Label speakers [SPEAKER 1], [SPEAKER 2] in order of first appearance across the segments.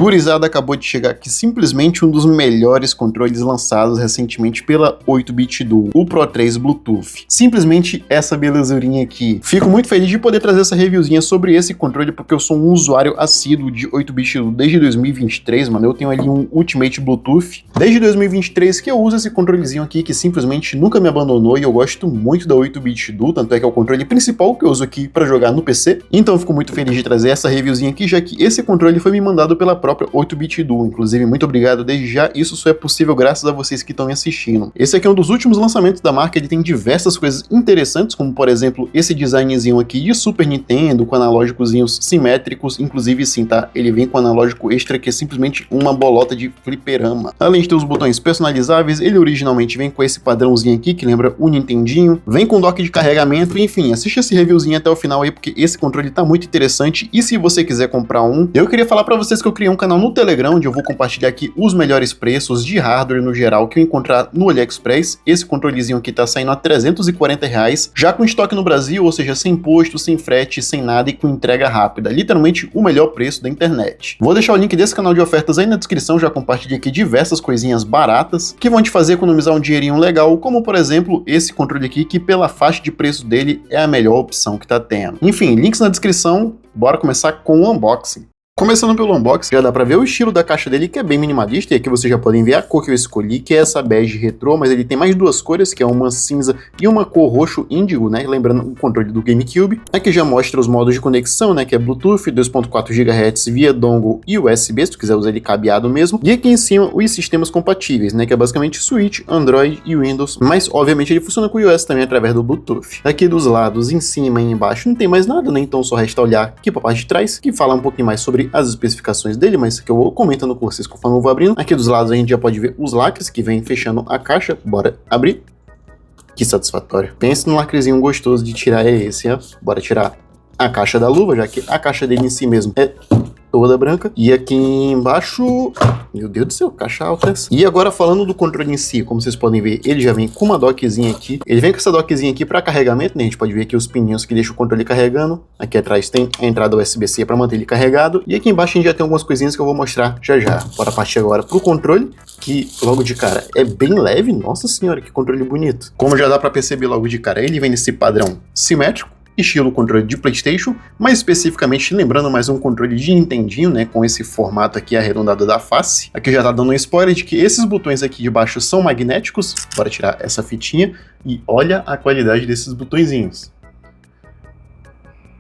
[SPEAKER 1] Gurizada, acabou de chegar aqui simplesmente um dos melhores controles lançados recentemente pela 8-bit Duo, o Pro 3 Bluetooth. Simplesmente essa belezurinha aqui. Fico muito feliz de poder trazer essa reviewzinha sobre esse controle, porque eu sou um usuário assíduo de 8-bit Duo desde 2023, mano. Eu tenho ali um Ultimate Bluetooth desde 2023 que eu uso esse controlezinho aqui, que simplesmente nunca me abandonou, e eu gosto muito da 8-bit Duo, tanto é que é o controle principal que eu uso aqui para jogar no PC. Então eu fico muito feliz de trazer essa reviewzinha aqui, já que esse controle foi me mandado pela própria 8-bit Duo. Inclusive, muito obrigado desde já, isso só é possível graças a vocês que estão me assistindo. Esse aqui é um dos últimos lançamentos da marca, ele tem diversas coisas interessantes, como por exemplo, esse designzinho aqui de Super Nintendo, com analógicozinhos simétricos, inclusive sim, tá? Ele vem com analógico extra, que é simplesmente uma bolota de fliperama. Além de ter os botões personalizáveis, ele originalmente vem com esse padrãozinho aqui, que lembra o Nintendinho, vem com dock de carregamento, enfim, assiste esse reviewzinho até o final aí, porque esse controle tá muito interessante, e se você quiser comprar um, eu queria falar pra vocês que eu criei um canal no Telegram, onde eu vou compartilhar aqui os melhores preços de hardware no geral que eu encontrar no AliExpress. Esse controlezinho aqui tá saindo a R$340, já com estoque no Brasil, ou seja, sem imposto, sem frete, sem nada e com entrega rápida. Literalmente o melhor preço da internet. Vou deixar o link desse canal de ofertas aí na descrição, já compartilhei aqui diversas coisinhas baratas que vão te fazer economizar um dinheirinho legal, como por exemplo esse controle aqui, que pela faixa de preço dele é a melhor opção que tá tendo. Enfim, links na descrição, bora começar com o unboxing. Começando pelo unboxing, já dá pra ver o estilo da caixa dele, que é bem minimalista, e aqui vocês já podem ver a cor que eu escolhi, que é essa bege retrô, mas ele tem mais duas cores, que é uma cinza e uma cor roxo índigo, né, lembrando o controle do GameCube. Aqui já mostra os modos de conexão, né, que é Bluetooth, 2.4 GHz via dongle e USB, se tu quiser usar ele cabeado mesmo. E aqui em cima os sistemas compatíveis, né, que é basicamente Switch, Android e Windows, mas obviamente ele funciona com o iOS também através do Bluetooth. Aqui dos lados, em cima e embaixo, não tem mais nada, né, então só resta olhar aqui pra parte de trás, que fala um pouquinho mais sobre as especificações dele, mas que eu vou comentando com vocês conforme eu vou abrindo. Aqui dos lados a gente já pode ver os lacres que vem fechando a caixa. Bora abrir. Que satisfatório. Pense no lacrezinho gostoso de tirar, é esse, ó. Bora tirar a caixa da luva, já que a caixa dele em si mesmo é toda branca. E aqui embaixo, meu Deus do céu, caixa alta essa. E agora falando do controle em si, como vocês podem ver, ele já vem com uma dockzinha aqui. Ele vem com essa dockzinha aqui para carregamento, né? A gente pode ver aqui os pininhos que deixam o controle carregando. Aqui atrás tem a entrada USB-C para manter ele carregado. E aqui embaixo a gente já tem algumas coisinhas que eu vou mostrar já já. Bora partir agora pro controle, que logo de cara é bem leve. Nossa senhora, que controle bonito. Como já dá para perceber logo de cara, ele vem nesse padrão simétrico, estilo controle de PlayStation, mais especificamente lembrando mais um controle de Nintendinho, né, com esse formato aqui arredondado da face. Aqui já tá dando um spoiler de que esses botões aqui de baixo são magnéticos. Bora tirar essa fitinha e olha a qualidade desses botõezinhos.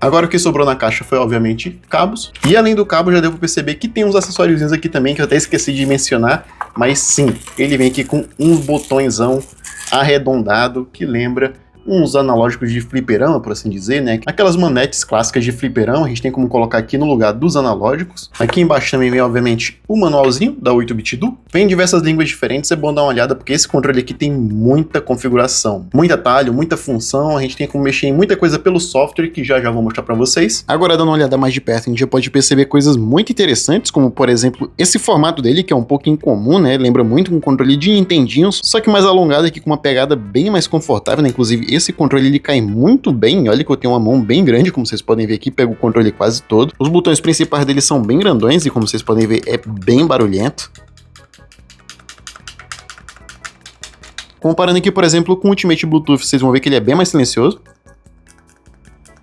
[SPEAKER 1] Agora o que sobrou na caixa foi, obviamente, cabos. E além do cabo, já devo perceber que tem uns acessóriozinhos aqui também, que eu até esqueci de mencionar. Mas sim, ele vem aqui com um botõezão arredondado, que lembra uns analógicos de fliperama, por assim dizer, né? Aquelas manetes clássicas de fliperama, a gente tem como colocar aqui no lugar dos analógicos. Aqui embaixo também vem, obviamente, o manualzinho da 8-bit Duo. Vem em diversas línguas diferentes, é bom dar uma olhada, porque esse controle aqui tem muita configuração, muito atalho, muita função, a gente tem como mexer em muita coisa pelo software, que já vou mostrar pra vocês. Agora, dando uma olhada mais de perto, a gente já pode perceber coisas muito interessantes, como, por exemplo, esse formato dele, que é um pouco incomum, né? Lembra muito um controle de Nintendinhos, só que mais alongado aqui, com uma pegada bem mais confortável, né? Inclusive, esse controle ele cai muito bem, olha que eu tenho uma mão bem grande, como vocês podem ver aqui, pego o controle quase todo. Os botões principais dele são bem grandões e como vocês podem ver é bem barulhento. Comparando aqui, por exemplo, com o Ultimate Bluetooth, vocês vão ver que ele é bem mais silencioso.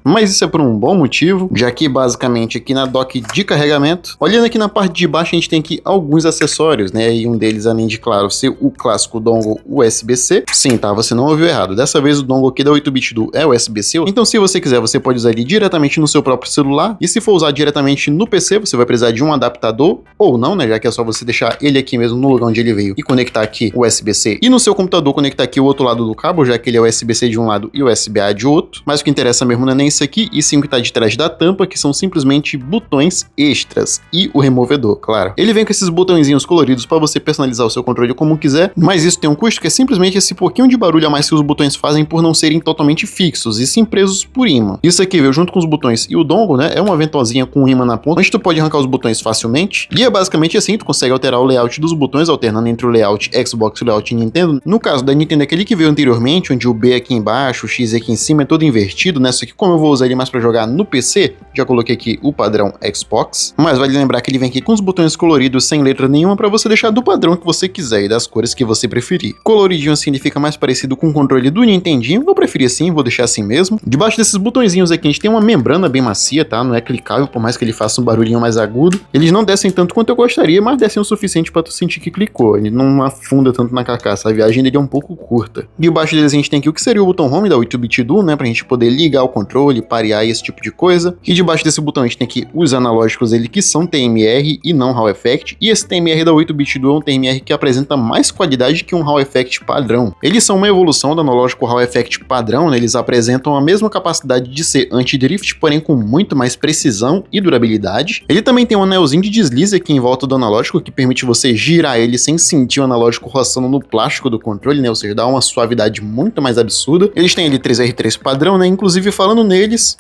[SPEAKER 1] Mas isso é por um bom motivo, já que basicamente aqui na dock de carregamento, olhando aqui na parte de baixo, a gente tem aqui alguns acessórios, né? E um deles, além de, claro, ser o clássico dongle USB-C. Sim, tá? Você não ouviu errado. Dessa vez o dongle aqui da 8-bit Duo é USB-C. Então, se você quiser, você pode usar ele diretamente no seu próprio celular. E se for usar diretamente no PC, você vai precisar de um adaptador, ou não, né? Já que é só você deixar ele aqui mesmo no lugar onde ele veio e conectar aqui o USB-C. E no seu computador conectar aqui o outro lado do cabo, já que ele é USB-C de um lado e USB-A de outro. Mas o que interessa mesmo não é nem isso aqui, e sim o que tá de trás da tampa, que são simplesmente botões extras e o removedor, claro. Ele vem com esses botõezinhos coloridos para você personalizar o seu controle como quiser, mas isso tem um custo que é simplesmente esse pouquinho de barulho a mais que os botões fazem por não serem totalmente fixos e sim presos por ímã. Isso aqui veio junto com os botões e o dongle, né, é uma ventosinha com um ímã na ponta, onde tu pode arrancar os botões facilmente, e é basicamente assim, tu consegue alterar o layout dos botões, alternando entre o layout Xbox e o layout Nintendo. No caso da Nintendo, aquele que veio anteriormente, onde o B aqui embaixo, o X aqui em cima é todo invertido, né, só que como eu vou vou usar ele mais para jogar no PC, já coloquei aqui o padrão Xbox, mas vale lembrar que ele vem aqui com os botões coloridos sem letra nenhuma para você deixar do padrão que você quiser e das cores que você preferir. Coloridinho assim ele fica mais parecido com o controle do Nintendinho, eu preferi assim, vou deixar assim mesmo. Debaixo desses botõezinhos aqui a gente tem uma membrana bem macia, tá? Não é clicável, por mais que ele faça um barulhinho mais agudo. Eles não descem tanto quanto eu gostaria, mas descem o suficiente para tu sentir que clicou. Ele não afunda tanto na carcaça, a viagem dele é um pouco curta. Debaixo deles a gente tem aqui o que seria o botão Home da 8-bit Duo, né? Pra gente poder ligar o controle, parear e esse tipo de coisa. E debaixo desse botão a gente tem aqui os analógicos dele que são TMR e não Hall Effect. E esse TMR da 8-bit Duo é um TMR que apresenta mais qualidade que um Hall Effect padrão. Eles são uma evolução do analógico Hall Effect padrão, né? Eles apresentam a mesma capacidade de ser anti-drift, porém com muito mais precisão e durabilidade. Ele também tem um anelzinho de deslize aqui em volta do analógico que permite você girar ele sem sentir o analógico roçando no plástico do controle, né? Ou seja, dá uma suavidade muito mais absurda. Eles têm ali 3R3 padrão, né? Inclusive falando neles,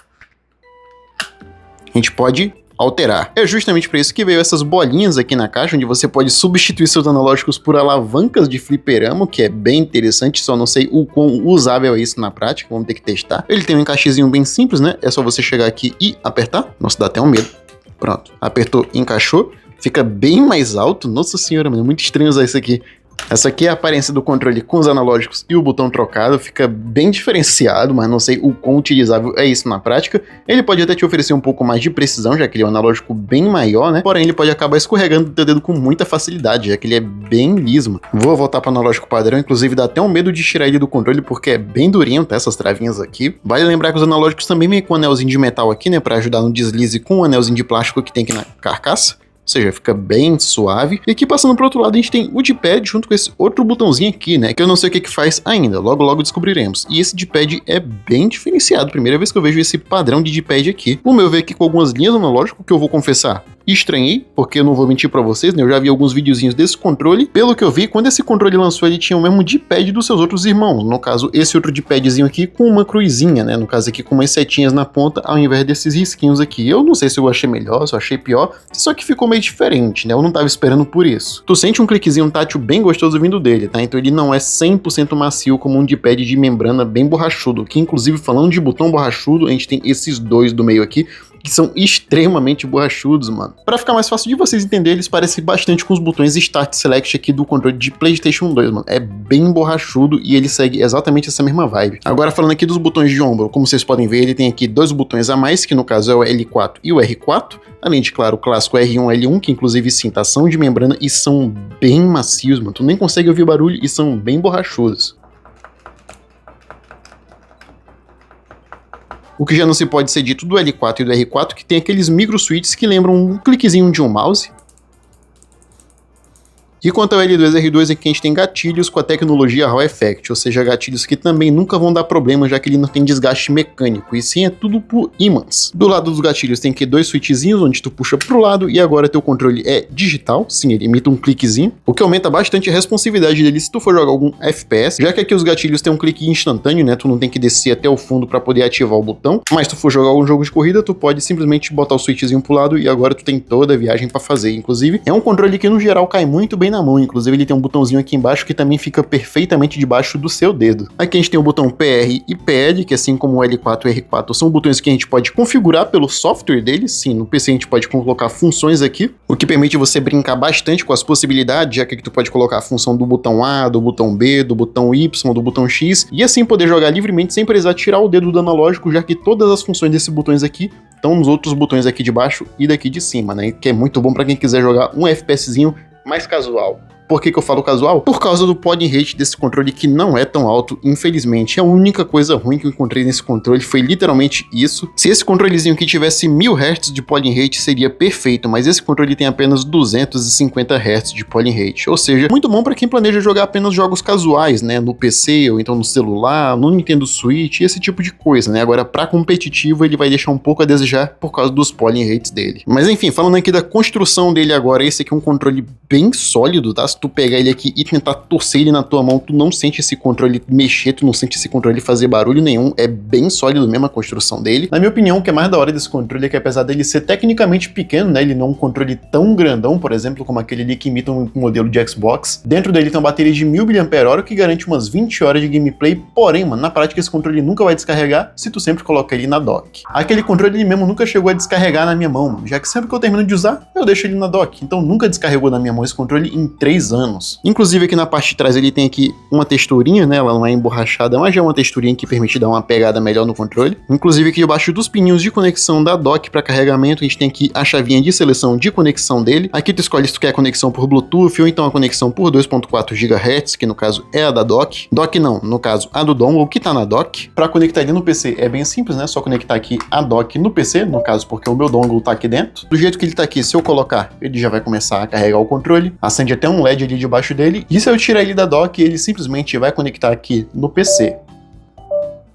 [SPEAKER 1] a gente pode alterar. É justamente para isso que veio essas bolinhas aqui na caixa, onde você pode substituir seus analógicos por alavancas de fliperama, que é bem interessante, só não sei o quão usável é isso na prática, vamos ter que testar. Ele tem um encaixezinho bem simples, né? É só você chegar aqui e apertar. Nossa, dá até um medo. Pronto, apertou, encaixou, fica bem mais alto. Nossa senhora, mano, é muito estranho usar isso aqui. Essa aqui é a aparência do controle com os analógicos e o botão trocado, fica bem diferenciado, mas não sei o quão utilizável é isso na prática. Ele pode até te oferecer um pouco mais de precisão, já que ele é um analógico bem maior, né? Porém, ele pode acabar escorregando o teu dedo com muita facilidade, já que ele é bem liso. Vou voltar para o analógico padrão, inclusive dá até um medo de tirar ele do controle, porque é bem durinho, tá? Essas travinhas aqui. Vale lembrar que os analógicos também vêm com um anelzinho de metal aqui, né? Para ajudar no deslize com o anelzinho de plástico que tem aqui na carcaça. Ou seja, fica bem suave. E aqui passando pro outro lado a gente tem o D-pad junto com esse outro botãozinho aqui, né? Que eu não sei o que faz ainda, logo logo descobriremos. E esse D-pad é bem diferenciado, primeira vez que eu vejo esse padrão de D-pad aqui. O meu veio aqui com algumas linhas analógicas, que eu vou confessar, estranhei, porque eu não vou mentir pra vocês, né? Eu já vi alguns videozinhos desse controle. Pelo que eu vi, quando esse controle lançou, ele tinha o mesmo D-pad dos seus outros irmãos. No caso, esse outro D-padzinho aqui com uma cruzinha, né? No caso aqui com umas setinhas na ponta, ao invés desses risquinhos aqui. Eu não sei se eu achei melhor, se eu achei pior, só que ficou meio diferente, né? Eu não tava esperando por isso. Tu sente um cliquezinho tátil bem gostoso vindo dele, tá? Então ele não é 100% macio como um D-pad de membrana bem borrachudo, que inclusive falando de botão borrachudo, a gente tem esses dois do meio aqui, que são extremamente borrachudos, mano. Para ficar mais fácil de vocês entenderem, eles parecem bastante com os botões Start Select aqui do controle de PlayStation 2, mano. É bem borrachudo e ele segue exatamente essa mesma vibe. Agora falando aqui dos botões de ombro, como vocês podem ver, ele tem aqui dois botões a mais, que no caso é o L4 e o R4, além de, claro, o clássico R1 e L1, que inclusive sim, tá, são de membrana e são bem macios, mano. Tu nem consegue ouvir barulho e são bem borrachudos. O que já não se pode ser dito do L4 e do R4, que tem aqueles micro switches que lembram um cliquezinho de um mouse. E quanto ao L2 e R2, aqui a gente tem gatilhos com a tecnologia Hall Effect, ou seja, gatilhos que também nunca vão dar problema, já que ele não tem desgaste mecânico, e sim é tudo por ímãs. Do lado dos gatilhos tem aqui dois switchzinhos, onde tu puxa pro lado, e agora teu controle é digital, sim, ele imita um cliquezinho, o que aumenta bastante a responsividade dele se tu for jogar algum FPS, já que aqui os gatilhos tem um clique instantâneo, né, tu não tem que descer até o fundo para poder ativar o botão, mas se tu for jogar algum jogo de corrida, tu pode simplesmente botar o switchzinho pro lado, e agora tu tem toda a viagem para fazer. Inclusive, é um controle que no geral cai muito bem na mão, inclusive ele tem um botãozinho aqui embaixo que também fica perfeitamente debaixo do seu dedo. Aqui a gente tem o botão PR e PL, que assim como o L4 e R4 são botões que a gente pode configurar pelo software dele. Sim, no PC a gente pode colocar funções aqui, o que permite você brincar bastante com as possibilidades, já que aqui tu pode colocar a função do botão A, do botão B, do botão Y, do botão X, e assim poder jogar livremente sem precisar tirar o dedo do analógico, já que todas as funções desses botões aqui estão nos outros botões aqui de baixo e daqui de cima, né? Que é muito bom para quem quiser jogar um FPSzinho mais casual. Por que eu falo casual? Por causa do polling rate desse controle que não é tão alto, infelizmente. A única coisa ruim que eu encontrei nesse controle foi literalmente isso. Se esse controlezinho aqui tivesse 1000 Hz de polling rate seria perfeito, mas esse controle tem apenas 250 Hz de polling rate. Ou seja, muito bom para quem planeja jogar apenas jogos casuais, né? No PC ou então no celular, no Nintendo Switch, esse tipo de coisa, né? Agora, para competitivo, ele vai deixar um pouco a desejar por causa dos polling rates dele. Mas enfim, falando aqui da construção dele agora, esse aqui é um controle bem sólido, tá? Se fácil tu pegar ele aqui e tentar torcer ele na tua mão, tu não sente esse controle mexer, tu não sente esse controle fazer barulho nenhum, é bem sólido mesmo a construção dele. Na minha opinião, o que é mais da hora desse controle é que apesar dele ser tecnicamente pequeno, né, ele não é um controle tão grandão, por exemplo, como aquele ali que imita um modelo de Xbox, dentro dele tem uma bateria de 1000 mAh, que garante umas 20 horas de gameplay, porém, mano, na prática esse controle nunca vai descarregar se tu sempre coloca ele na dock. Aquele controle ele mesmo nunca chegou a descarregar na minha mão, mano, já que sempre que eu termino de usar, eu deixo ele na dock, então nunca descarregou na minha mão esse controle em 3 anos. Inclusive aqui na parte de trás ele tem aqui uma texturinha, né, ela não é emborrachada, mas já é uma texturinha que permite dar uma pegada melhor no controle. Inclusive aqui debaixo dos pininhos de conexão da dock para carregamento, a gente tem aqui a chavinha de seleção de conexão dele. Aqui tu escolhe se tu quer a conexão por Bluetooth ou então a conexão por 2.4 GHz, que no caso é a da dock. Dock não, no caso a do dongle que tá na dock. Para conectar ele no PC é bem simples, né? Só conectar aqui a dock no PC, no caso porque o meu dongle tá aqui dentro. Do jeito que ele tá aqui, se eu colocar, ele já vai começar a carregar o controle. Acende até um LED ali debaixo dele. E se eu tirar ele da dock, ele simplesmente vai conectar aqui no PC.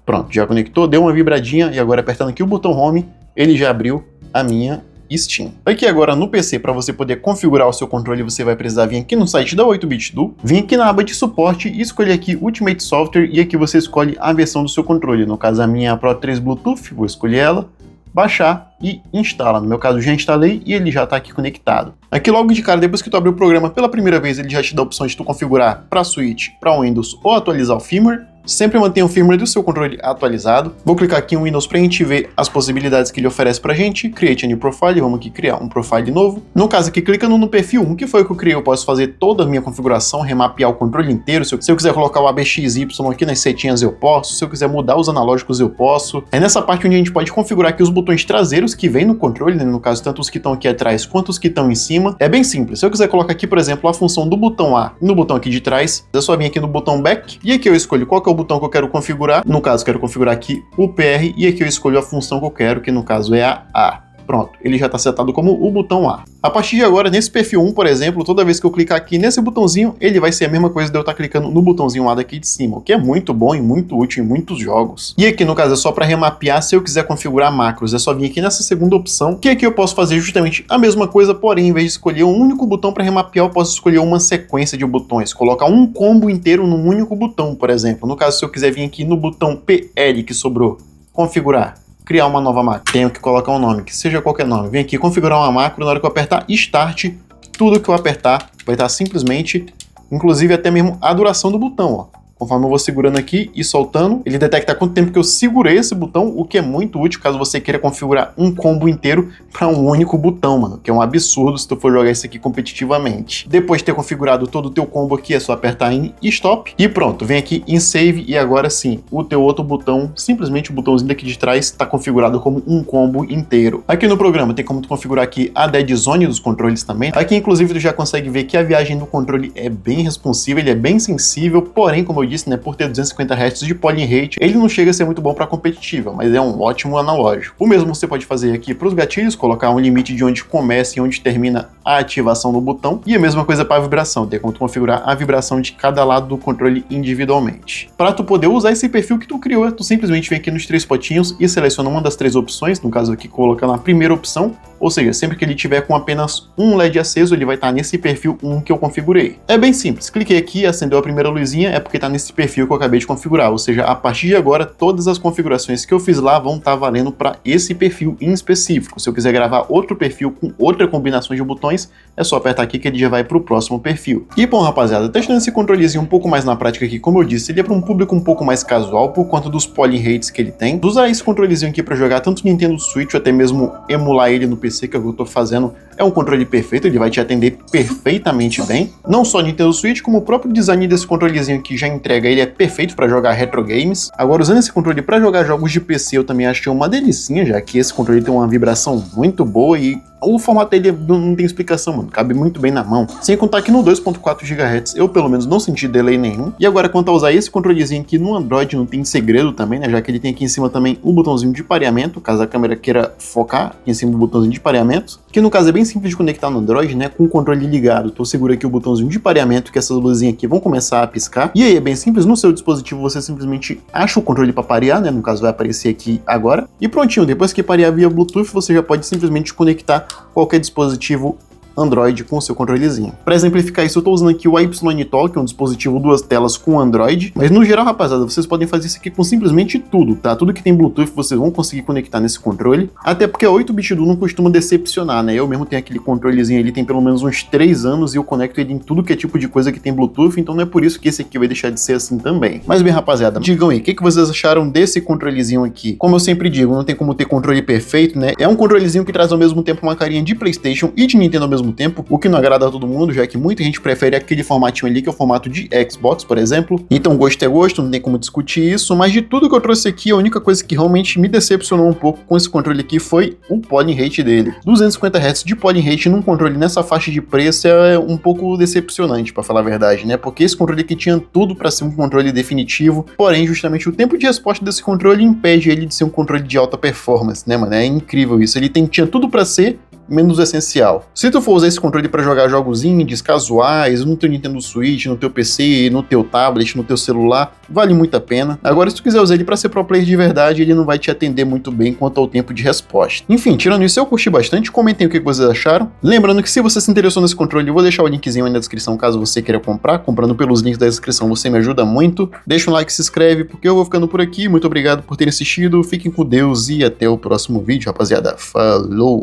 [SPEAKER 1] Pronto, já conectou, deu uma vibradinha e agora apertando aqui o botão Home, ele já abriu a minha Steam. Aqui agora no PC, para você poder configurar o seu controle, você vai precisar vir aqui no site da 8BitDo, vir aqui na aba de suporte e escolher aqui Ultimate Software e aqui você escolhe a versão do seu controle. No caso a minha é a Pro 3 Bluetooth, vou escolher ela, baixar e instala. No meu caso já instalei e ele já está aqui conectado. Aqui logo de cara, depois que tu abrir o programa pela primeira vez, ele já te dá a opção de tu configurar para Switch, para Windows ou atualizar o firmware. Sempre mantenha o firmware do seu controle atualizado. Vou clicar aqui em Windows para a gente ver as possibilidades que ele oferece pra gente. Create a new profile, vamos aqui criar um profile novo. No caso aqui, clicando no perfil 1, que foi o que eu criei, eu posso fazer toda a minha configuração, remapear o controle inteiro. Se eu quiser colocar o ABXY aqui nas setinhas eu posso, se eu quiser mudar os analógicos eu posso. É nessa parte onde a gente pode configurar aqui os botões traseiros que vem no controle, né? No caso tanto os que estão aqui atrás quanto os que estão em cima. É bem simples, se eu quiser colocar aqui, por exemplo, a função do botão A no botão aqui de trás, é só vir aqui no botão Back, e aqui eu escolho qual que é o botão que eu quero configurar. No caso, quero configurar aqui o PR, e aqui eu escolho a função que eu quero, que no caso é a A. Pronto, ele já está setado como o botão A. A partir de agora, nesse perfil 1, por exemplo, toda vez que eu clicar aqui nesse botãozinho, ele vai ser a mesma coisa de eu estar clicando no botãozinho A daqui de cima, o que é muito bom e muito útil em muitos jogos. E aqui, no caso, é só para remapear. Se eu quiser configurar macros, é só vir aqui nessa segunda opção, que aqui eu posso fazer justamente a mesma coisa, porém, em vez de escolher um único botão para remapear, eu posso escolher uma sequência de botões, colocar um combo inteiro num único botão, por exemplo. No caso, se eu quiser vir aqui no botão PL que sobrou, configurar, criar uma nova macro, tenho que colocar um nome, que seja qualquer nome. Vem aqui configurar uma macro, na hora que eu apertar Start, tudo que eu apertar vai estar simplesmente, inclusive até mesmo a duração do botão, ó. Conforme eu vou segurando aqui e soltando, ele detecta quanto tempo que eu segurei esse botão, o que é muito útil caso você queira configurar um combo inteiro para um único botão, mano, que é um absurdo se tu for jogar isso aqui competitivamente. Depois de ter configurado todo o teu combo aqui, é só apertar em Stop e pronto, vem aqui em Save e agora sim, o teu outro botão, simplesmente o botãozinho daqui de trás, está configurado como um combo inteiro. Aqui no programa tem como tu configurar aqui a Dead Zone dos controles também. Aqui inclusive tu já consegue ver que a viagem do controle é bem responsiva, ele é bem sensível, porém, como eu disse, né, por ter 250 Hz de polling rate, ele não chega a ser muito bom para competitiva, mas é um ótimo analógico. O mesmo você pode fazer aqui para os gatilhos, colocar um limite de onde começa e onde termina a ativação do botão, e a mesma coisa para a vibração, ter como tu configurar a vibração de cada lado do controle individualmente. Para tu poder usar esse perfil que tu criou, tu simplesmente vem aqui nos três potinhos e seleciona uma das três opções, no caso aqui colocando a primeira opção, ou seja, sempre que ele tiver com apenas um LED aceso, ele vai estar nesse perfil 1 que eu configurei. É bem simples, cliquei aqui, acendeu a primeira luzinha, é porque está nesse perfil que eu acabei de configurar, ou seja, a partir de agora, todas as configurações que eu fiz lá vão estar valendo para esse perfil em específico. Se eu quiser gravar outro perfil com outra combinação de botões, é só apertar aqui que ele já vai para o próximo perfil. E bom, rapaziada, testando esse controlezinho um pouco mais na prática aqui, como eu disse, ele é para um público um pouco mais casual, por conta dos polling rates que ele tem. Usar esse controlezinho aqui para jogar tanto Nintendo Switch ou até mesmo emular ele no PC, que é o que eu tô fazendo, é um controle perfeito, ele vai te atender perfeitamente bem. Não só Nintendo Switch, como o próprio design desse controlezinho aqui já entrega, ele é perfeito para jogar retro games. Agora, usando esse controle para jogar jogos de PC, eu também achei uma delicinha, já que esse controle tem uma vibração muito boa e o formato dele não tem explicação, mano, cabe muito bem na mão. Sem contar que no 2.4 GHz eu pelo menos não senti delay nenhum. E agora quanto a usar esse controlezinho aqui no Android, não tem segredo também, né, já que ele tem aqui em cima também o botãozinho de pareamento, caso a câmera queira focar aqui em cima do botãozinho de pareamento, que no caso é bem simples de conectar no Android, né, com o controle ligado. Tu segura aqui o botãozinho de pareamento, que essas luzinhas aqui vão começar a piscar, e aí é bem simples, no seu dispositivo você simplesmente acha o controle para parear, né, no caso vai aparecer aqui agora, e prontinho, depois que parear via Bluetooth, você já pode simplesmente conectar qualquer dispositivo Android com o seu controlezinho. Para exemplificar isso, eu estou usando aqui o YTalk, que é um dispositivo duas telas com Android, mas no geral, rapaziada, vocês podem fazer isso aqui com simplesmente tudo, tá? Tudo que tem Bluetooth vocês vão conseguir conectar nesse controle, até porque a 8-bit Duo não costuma decepcionar, né? Eu mesmo tenho aquele controlezinho ali, tem pelo menos uns 3 anos e eu conecto ele em tudo que é tipo de coisa que tem Bluetooth, então não é por isso que esse aqui vai deixar de ser assim também. Mas bem, rapaziada, digam aí, o que vocês acharam desse controlezinho aqui? Como eu sempre digo, não tem como ter controle perfeito, né? É um controlezinho que traz ao mesmo tempo uma carinha de PlayStation e de Nintendo ao mesmo tempo, o que não agrada a todo mundo, já que muita gente prefere aquele formatinho ali, que é o formato de Xbox, por exemplo. Então gosto é gosto, não tem como discutir isso, mas de tudo que eu trouxe aqui, a única coisa que realmente me decepcionou um pouco com esse controle aqui foi o polling rate dele. 250 Hz de polling rate num controle nessa faixa de preço é um pouco decepcionante, pra falar a verdade, né? Porque esse controle aqui tinha tudo pra ser um controle definitivo, porém, justamente o tempo de resposta desse controle impede ele de ser um controle de alta performance, né, mano? É incrível isso. Ele tinha tudo pra ser menos essencial. Se tu for usar esse controle para jogar jogos indies, casuais, no teu Nintendo Switch, no teu PC, no teu tablet, no teu celular, vale muito a pena. Agora, se tu quiser usar ele para ser pro player de verdade, ele não vai te atender muito bem quanto ao tempo de resposta. Enfim, tirando isso, eu curti bastante, comentem o que vocês acharam. Lembrando que se você se interessou nesse controle, eu vou deixar o linkzinho aí na descrição caso você queira comprar. Comprando pelos links da descrição você me ajuda muito. Deixa um like, se inscreve, porque eu vou ficando por aqui. Muito obrigado por terem assistido, fiquem com Deus e até o próximo vídeo, rapaziada. Falou!